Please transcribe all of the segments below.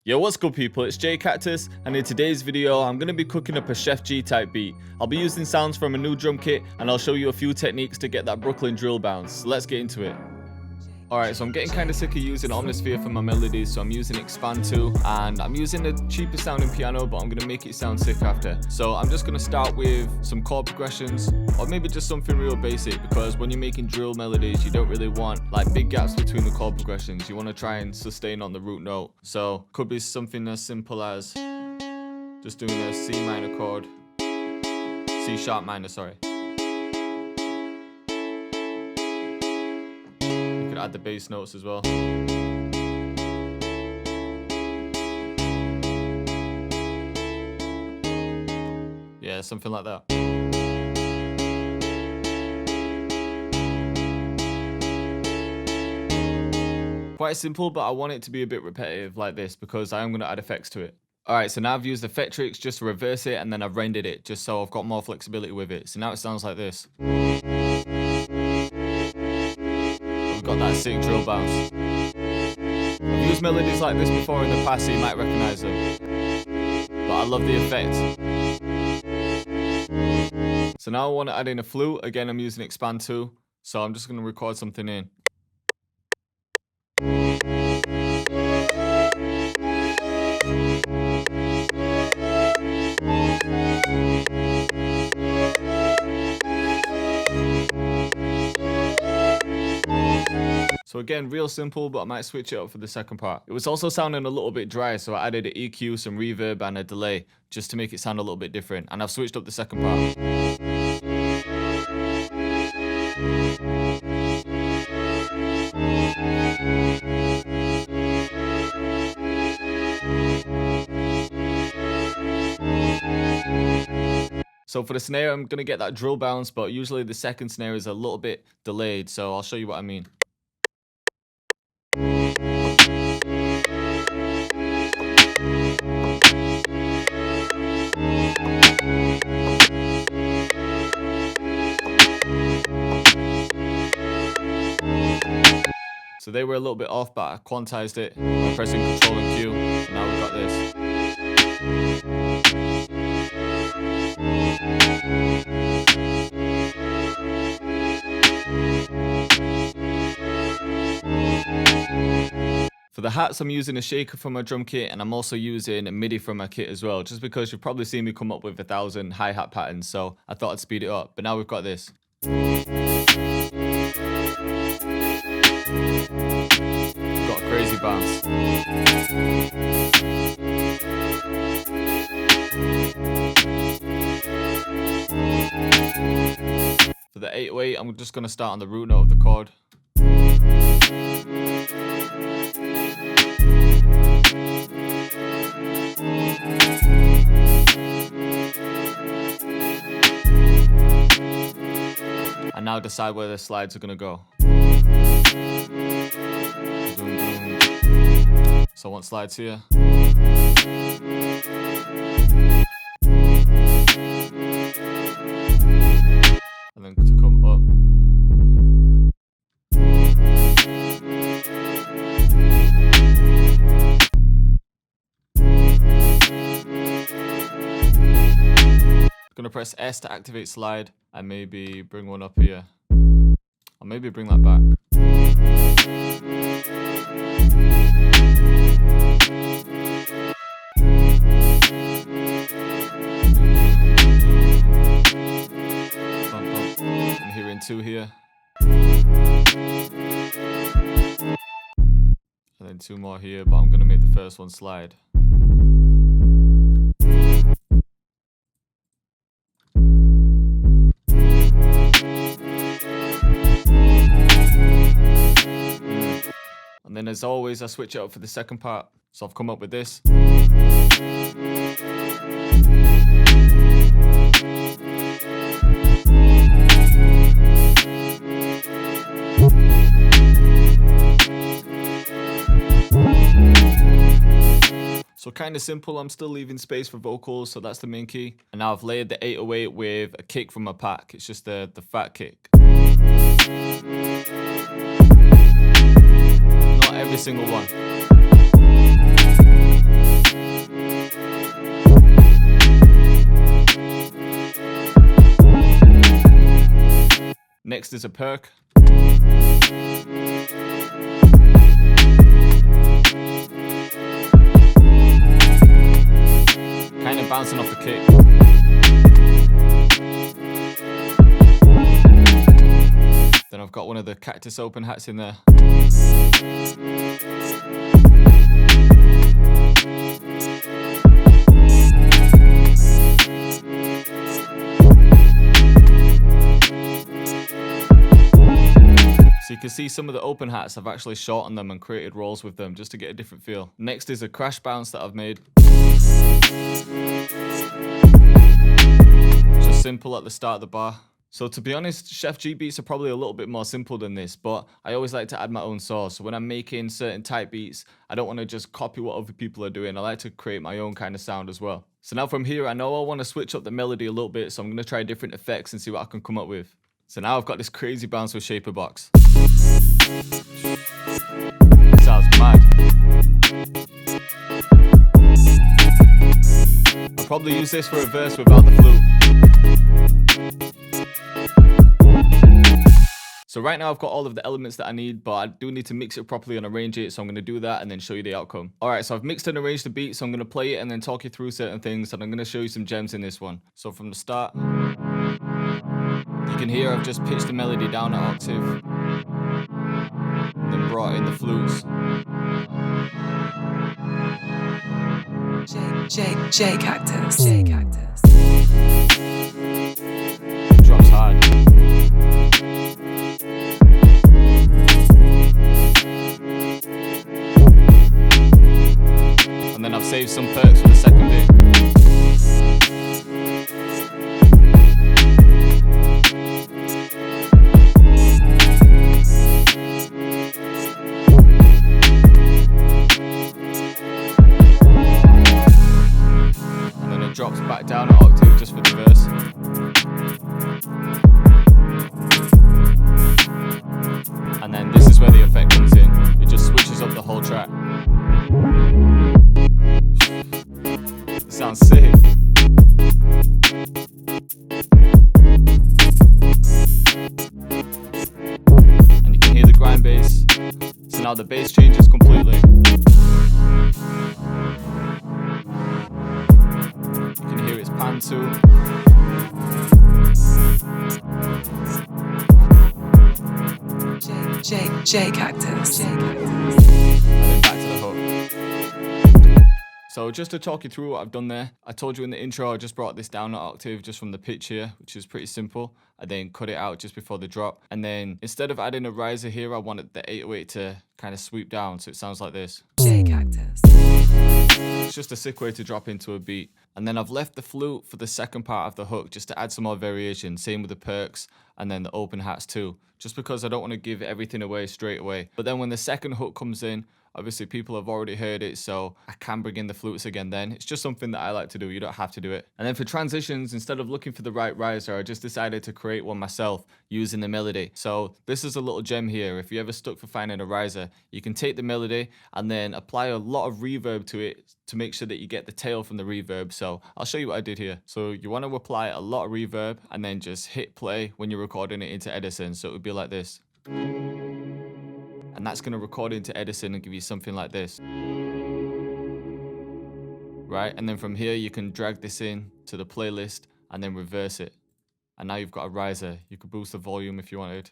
Yo, what's good people, it's JayCactus, and in today's video I'm going to be cooking up a Chef G type beat. I'll be using sounds from a new drum kit and I'll show you a few techniques to get that Brooklyn drill bounce. So let's get into it. Alright, so I'm getting kind of sick of using Omnisphere for my melodies, so I'm using Expand 2, and I'm using the cheapest sounding piano, but I'm going to make it sound sick after. So I'm just going to start with some chord progressions, or maybe just something real basic, because when you're making drill melodies, you don't really want like big gaps between the chord progressions. You want to try and sustain on the root note. So could be something as simple as just doing a C minor chord, C sharp minor, sorry. Add the bass notes as well. Yeah, something like that. Quite simple, but I want it to be a bit repetitive like this because I am going to add effects to it. Alright, so now I've used Effectrix just to reverse it, and then I've rendered it just so I've got more flexibility with it. So now it sounds like this. Got that sick drill bounce. I've used melodies like this before in the past, so you might recognize them, but I love the effect. So now I want to add in a flute. Again, I'm using Expand 2, so I'm just going to record something in. So again, real simple, but I might switch it up for the second part. It was also sounding a little bit dry, so I added an EQ, some reverb, and a delay, just to make it sound a little bit different. And I've switched up the second part. So for the snare, I'm going to get that drill bounce, but usually the second snare is a little bit delayed, so I'll show you what I mean. So they were a little bit off, but I quantized it by pressing Control and Q, and now we've got this. For the hats, I'm using a shaker from my drum kit, and I'm also using a MIDI from my kit as well, just because you've probably seen me come up with 1,000 hi-hat patterns, so I thought I'd speed it up. But now we've got this. Got a crazy bounce. For the 808, I'm just going to start on the root note of the chord. And now decide where the slides are going to go. So I want slides here. And then to come up. I'm going to press S to activate slide, and maybe bring one up here. Or maybe bring that back. I'm hearing 2 here. And then 2 more here, but I'm going to make the first one slide. And then as always, I switch it up for the second part. So I've come up with this. So kind of simple. I'm still leaving space for vocals, so that's the main key. And now I've layered the 808 with a kick from a pack. It's just the fat kick. Not every single one. Next is a perk. Kind of bouncing off the kick. Then I've got one of the Cactus open hats in there. So you can see some of the open hats, I've actually shortened them and created rolls with them just to get a different feel. Next is a crash bounce that I've made. Just simple at the start of the bar. So to be honest, Chef G beats are probably a little bit more simple than this, but I always like to add my own sauce. So when I'm making certain type beats, I don't want to just copy what other people are doing. I like to create my own kind of sound as well. So now from here, I know I want to switch up the melody a little bit, so I'm going to try different effects and see what I can come up with. So now I've got this crazy bounce with shaper box. Sounds mad. I'll probably use this for a verse without the flute. So right now I've got all of the elements that I need, but I do need to mix it properly and arrange it, so I'm going to do that and then show you the outcome. Alright, so I've mixed and arranged the beat, so I'm going to play it and then talk you through certain things, and I'm going to show you some gems in this one. So from the start, you can hear I've just pitched the melody down an octave, then brought in the flutes. JayCactus. Drops hard. And then I've saved some perks for the second bit. Drops back down an octave just for the verse. And then this is where the effect comes in. It just switches up the whole track. It sounds sick. And you can hear the grind bass. So now the bass changes completely. Pan too. JayCactus. And then back to the hook. So just to talk you through what I've done there, I told you in the intro I just brought this down an octave just from the pitch here, which is pretty simple. I then cut it out just before the drop, and then instead of adding a riser here, I wanted the 808 to kind of sweep down, so it sounds like this. JayCactus. It's just a sick way to drop into a beat. And then I've left the flute for the second part of the hook just to add some more variation. Same with the perks and then the open hats too. Just because I don't want to give everything away straight away. But then when the second hook comes in, obviously people have already heard it, so I can bring in the flutes again then. It's just something that I like to do. You don't have to do it. And then for transitions, instead of looking for the right riser, I just decided to create one myself using the melody. So this is a little gem here. If you're ever stuck for finding a riser, you can take the melody and then apply a lot of reverb to it to make sure that you get the tail from the reverb. So I'll show you what I did here. So you want to apply a lot of reverb and then just hit play when you're recording it into Edison. So it would be like this. And that's going to record into Edison and give you something like this. Right? And then from here, you can drag this in to the playlist and then reverse it. And now you've got a riser. You could boost the volume if you wanted.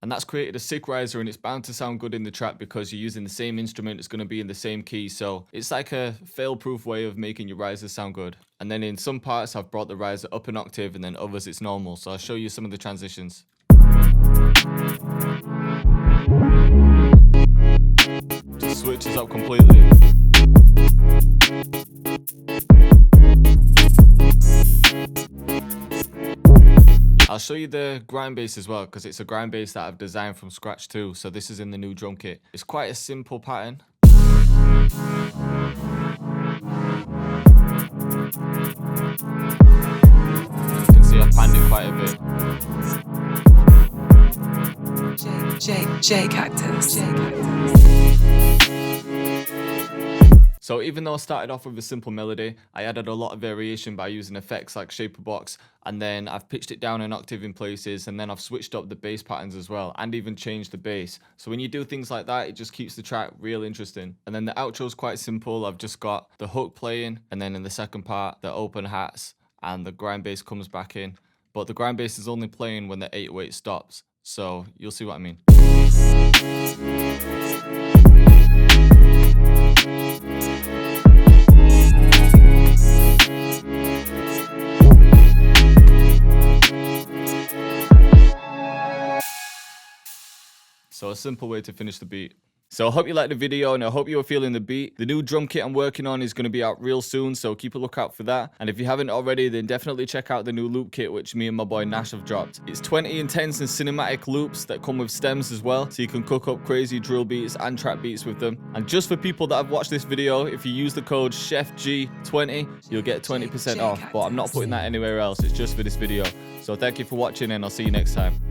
And that's created a sick riser, and it's bound to sound good in the track because you're using the same instrument. It's going to be in the same key. So it's like a fail-proof way of making your risers sound good. And then in some parts, I've brought the riser up an octave, and then others it's normal. So I'll show you some of the transitions. Just switches up completely. I'll show you the grind bass as well, because it's a grind bass that I've designed from scratch too. So this is in the new drum kit. It's quite a simple pattern. You can see I've panned it quite a bit. JayCactus. So even though I started off with a simple melody, I added a lot of variation by using effects like shaper box, and then I've pitched it down an octave in places, and then I've switched up the bass patterns as well, and even changed the bass. So when you do things like that, it just keeps the track real interesting. And then the outro is quite simple. I've just got the hook playing, and then in the second part, the open hats, and the grind bass comes back in. But the grind bass is only playing when the 808 stops. So you'll see what I mean. So a simple way to finish the beat. So I hope you liked the video and I hope you were feeling the beat. The new drum kit I'm working on is going to be out real soon, so keep a lookout for that. And if you haven't already, then definitely check out the new loop kit which me and my boy Nash have dropped. It's 20 intense and cinematic loops that come with stems as well, so you can cook up crazy drill beats and trap beats with them. And just for people that have watched this video, if you use the code CHEFG20, you'll get 20% off. But I'm not putting that anywhere else, it's just for this video. So thank you for watching and I'll see you next time.